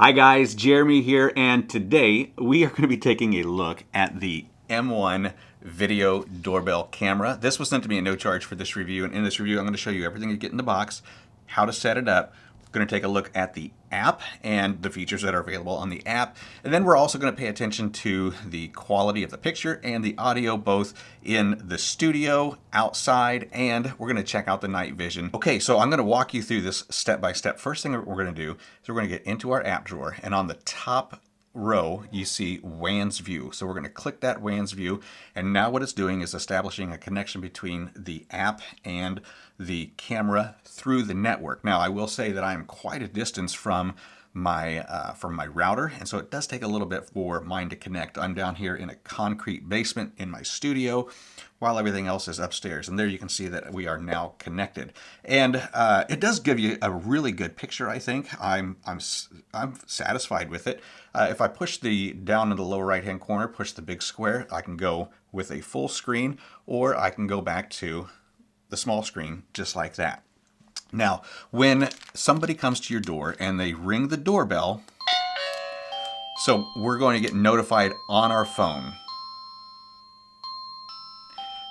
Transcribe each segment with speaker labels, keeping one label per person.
Speaker 1: Hi guys, Jeremy here, and today we are going to be taking a look at the M1 video doorbell camera. This was sent to me at no charge for this review, and in this review I'm going to show you everything you get in the box, how to set it up. We're going to take a look at the app and the features that are available on the app, and then we're also going to pay attention to the quality of the picture and the audio, both in the studio, outside, and we're going to check out the night vision. Okay, so I'm going to walk you through this step by step. First thing we're going to do is we're going to get into our app drawer, and on the top row you see WAN's view. So we're going to click that WAN's view, and now what it's doing is establishing a connection between the app and the camera through the network. Now I will say that I'm quite a distance from my router, and so it does take a little bit for mine to connect. I'm down here in a concrete basement in my studio while everything else is upstairs, and there you can see that we are now connected, and it does give you a really good picture. I think I'm satisfied with it. If I push the down in the lower right hand corner, push the big square, I can go with a full screen, or I can go back to the small screen just like that. Now, when somebody comes to your door and they ring the doorbell, so we're going to get notified on our phone.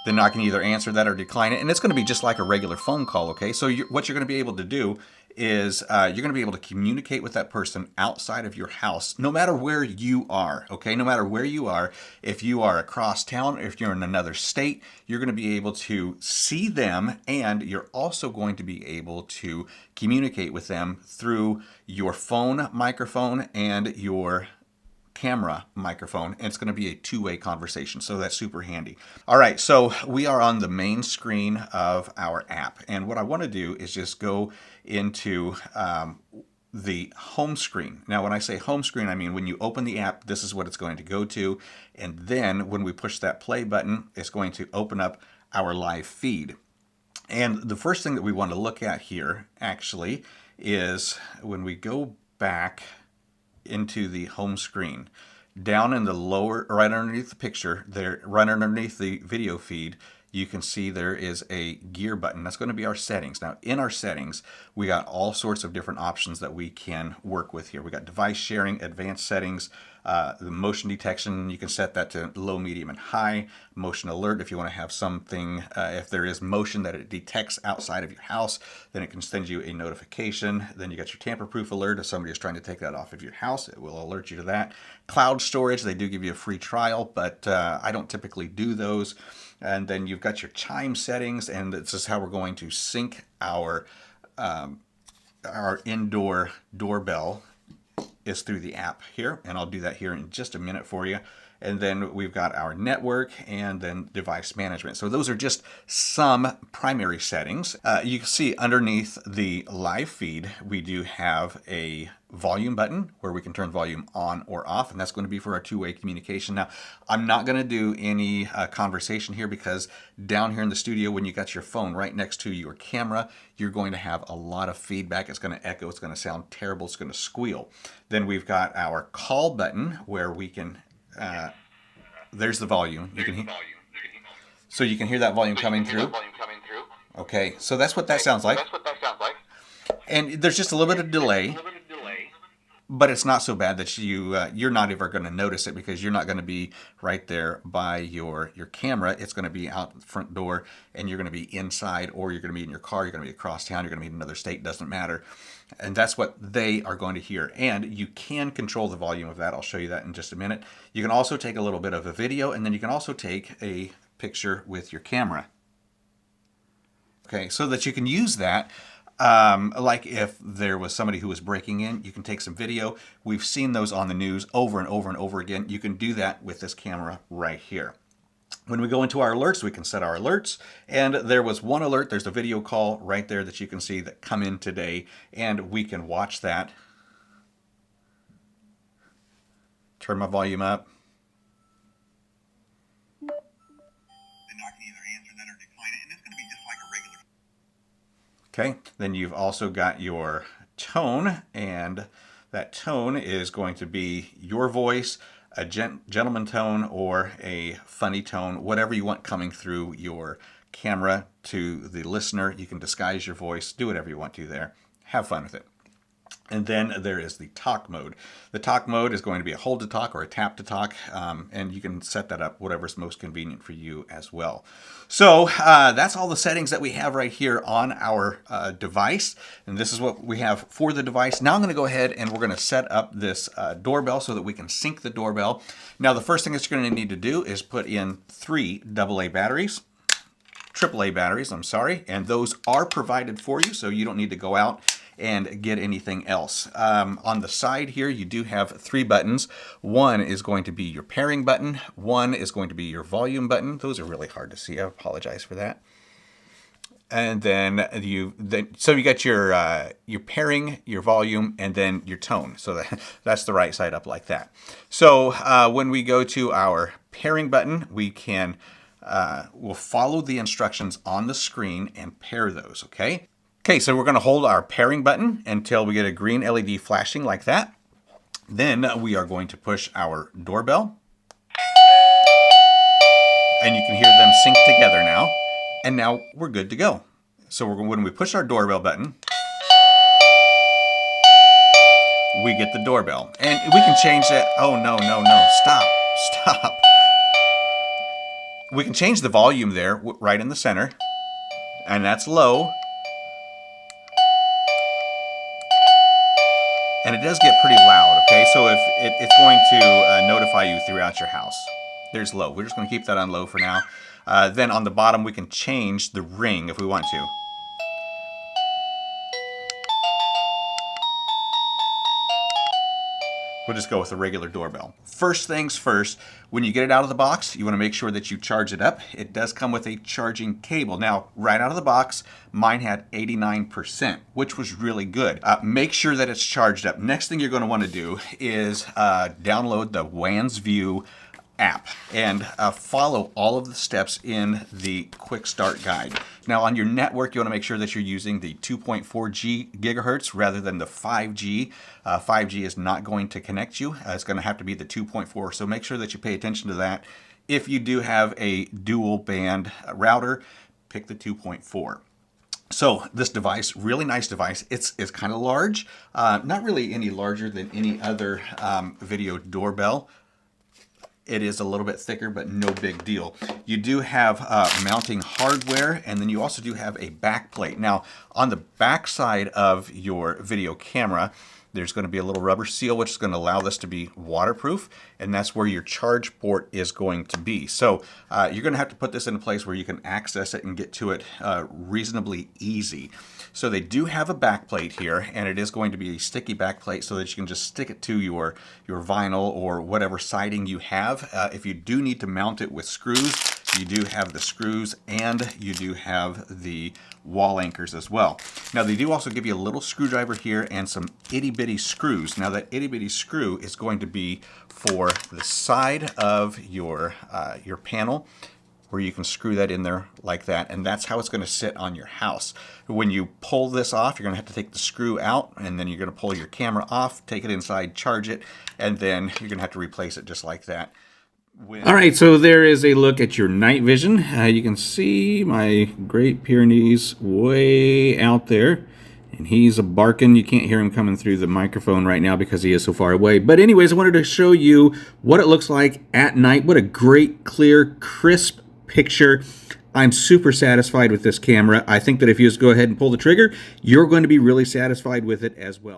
Speaker 1: Then I can either answer that or decline it, and it's going to be just like a regular phone call, okay? So what you're going to be able to do is you're going to be able to communicate with that person outside of your house, no matter where you are, okay? No matter where you are, if you are across town, if you're in another state, you're going to be able to see them, and you're also going to be able to communicate with them through your phone microphone and your camera microphone, and it's going to be a two-way conversation, so that's super handy. All right, so we are on the main screen of our app, and what I want to do is just go into the home screen. Now when I say home screen, I mean when you open the app, this is what it's going to go to, and then when we push that play button, it's going to open up our live feed. And the first thing that we want to look at here actually is when we go back into the home screen, down in the lower right underneath the picture there, right underneath the video feed, you can see there is a gear button. That's going to be our settings. Now in our settings we got all sorts of different options that we can work with here. We got device sharing, advanced settings, the motion detection, you can set that to low, medium, and high. Motion alert, if you want to have something, if there is motion that it detects outside of your house, then it can send you a notification. Then you got your tamper-proof alert. If somebody is trying to take that off of your house, it will alert you to that. Cloud storage, they do give you a free trial, but I don't typically do those. And then you've got your Chime settings, and this is how we're going to sync our indoor doorbell is through the app here, and I'll do that here in just a minute for you. And then we've got our network and then device management. So those are just some primary settings. You can see underneath the live feed, we do have a volume button where we can turn volume on or off, and that's going to be for our two-way communication. Now, I'm not going to do any conversation here because down here in the studio, when you got your phone right next to your camera, you're going to have a lot of feedback. It's going to echo, it's going to sound terrible, it's going to squeal. Then we've got our call button where we can there's the volume. You can hear, so you can hear that volume coming through. Okay, so that's what that sounds like. And there's just a little bit of delay, but it's not so bad that you're not ever going to notice it because you're not going to be right there by your camera. It's going to be out the front door, and you're going to be inside, or you're going to be in your car, you're going to be across town, you're going to be in another state, doesn't matter. And that's what they are going to hear. And you can control the volume of that. I'll show you that in just a minute. You can also take a little bit of a video, and then you can also take a picture with your camera. Okay, so that you can use that. Like if there was somebody who was breaking in, you can take some video. We've seen those on the news over and over and over again. You can do that with this camera right here. When we go into our alerts, we can set our alerts, and there was one alert. There's a video call right there that you can see that come in today, and we can watch that. Turn my volume up. And I can either answer that or decline it, and it's going to be just like a regular. Okay, then you've also got your tone, and that tone is going to be your voice, a gentleman tone, or a funny tone, whatever you want coming through your camera to the listener. You can disguise your voice, do whatever you want to there. Have fun with it. And then there is the talk mode. The talk mode is going to be a hold to talk or a tap to talk, and you can set that up whatever's most convenient for you as well. So that's all the settings that we have right here on our device, and this is what we have for the device. Now I'm going to go ahead and we're going to set up this doorbell so that we can sync the doorbell. Now the first thing that you're going to need to do is put in 3 AA batteries. AAA batteries, I'm sorry, and those are provided for you, so you don't need to go out and get anything else. On the side here, you do have 3 buttons. One is going to be your pairing button. One is going to be your volume button. Those are really hard to see. I apologize for that. And then you got your pairing, your volume, and then your tone. So that's the right side up like that. So when we go to our pairing button, we can we'll follow the instructions on the screen and pair those, okay? Okay, so we're going to hold our pairing button until we get a green LED flashing like that. Then we are going to push our doorbell. And you can hear them sync together now. And now we're good to go. So when we push our doorbell button, we get the doorbell. And we can change that. Oh, no, stop. We can change the volume there right in the center. And that's low. And it does get pretty loud, okay? So if it's going to notify you throughout your house. There's low. We're just going to keep that on low for now. Then on the bottom, we can change the ring if we want to. We'll just go with a regular doorbell. First things first, when you get it out of the box, you want to make sure that you charge it up. It does come with a charging cable. Now, right out of the box, mine had 89%, which was really good. Make sure that it's charged up. Next thing you're going to want to do is download the WANS View app and follow all of the steps in the quick start guide. Now on your network, you want to make sure that you're using the 2.4 gigahertz rather than the 5G. 5G is not going to connect you. It's going to have to be the 2.4. So make sure that you pay attention to that. If you do have a dual band router, pick the 2.4. So this device, really nice device. It's kind of large, not really any larger than any other video doorbell. It is a little bit thicker, but no big deal. You do have mounting hardware, and then you also do have a back plate. Now, on the back side of your video camera, there's going to be a little rubber seal, which is going to allow this to be waterproof, and that's where your charge port is going to be. So you're going to have to put this in a place where you can access it and get to it reasonably easy. So they do have a back plate here, and it is going to be a sticky back plate so that you can just stick it to your vinyl or whatever siding you have. If you do need to mount it with screws, you do have the screws and you do have the wall anchors as well. Now they do also give you a little screwdriver here and some itty bitty screws. Now that itty bitty screw is going to be for the side of your panel, where you can screw that in there like that, and that's how it's going to sit on your house. When you pull this off, you're going to have to take the screw out, and then you're going to pull your camera off, take it inside, charge it, and then you're going to have to replace it just like that. All right, so there is a look at your night vision. You can see my Great Pyrenees way out there, and he's barking. You can't hear him coming through the microphone right now because he is so far away. But anyways, I wanted to show you what it looks like at night. What a great, clear, crisp picture. I'm super satisfied with this camera. I think that if you just go ahead and pull the trigger, you're going to be really satisfied with it as well.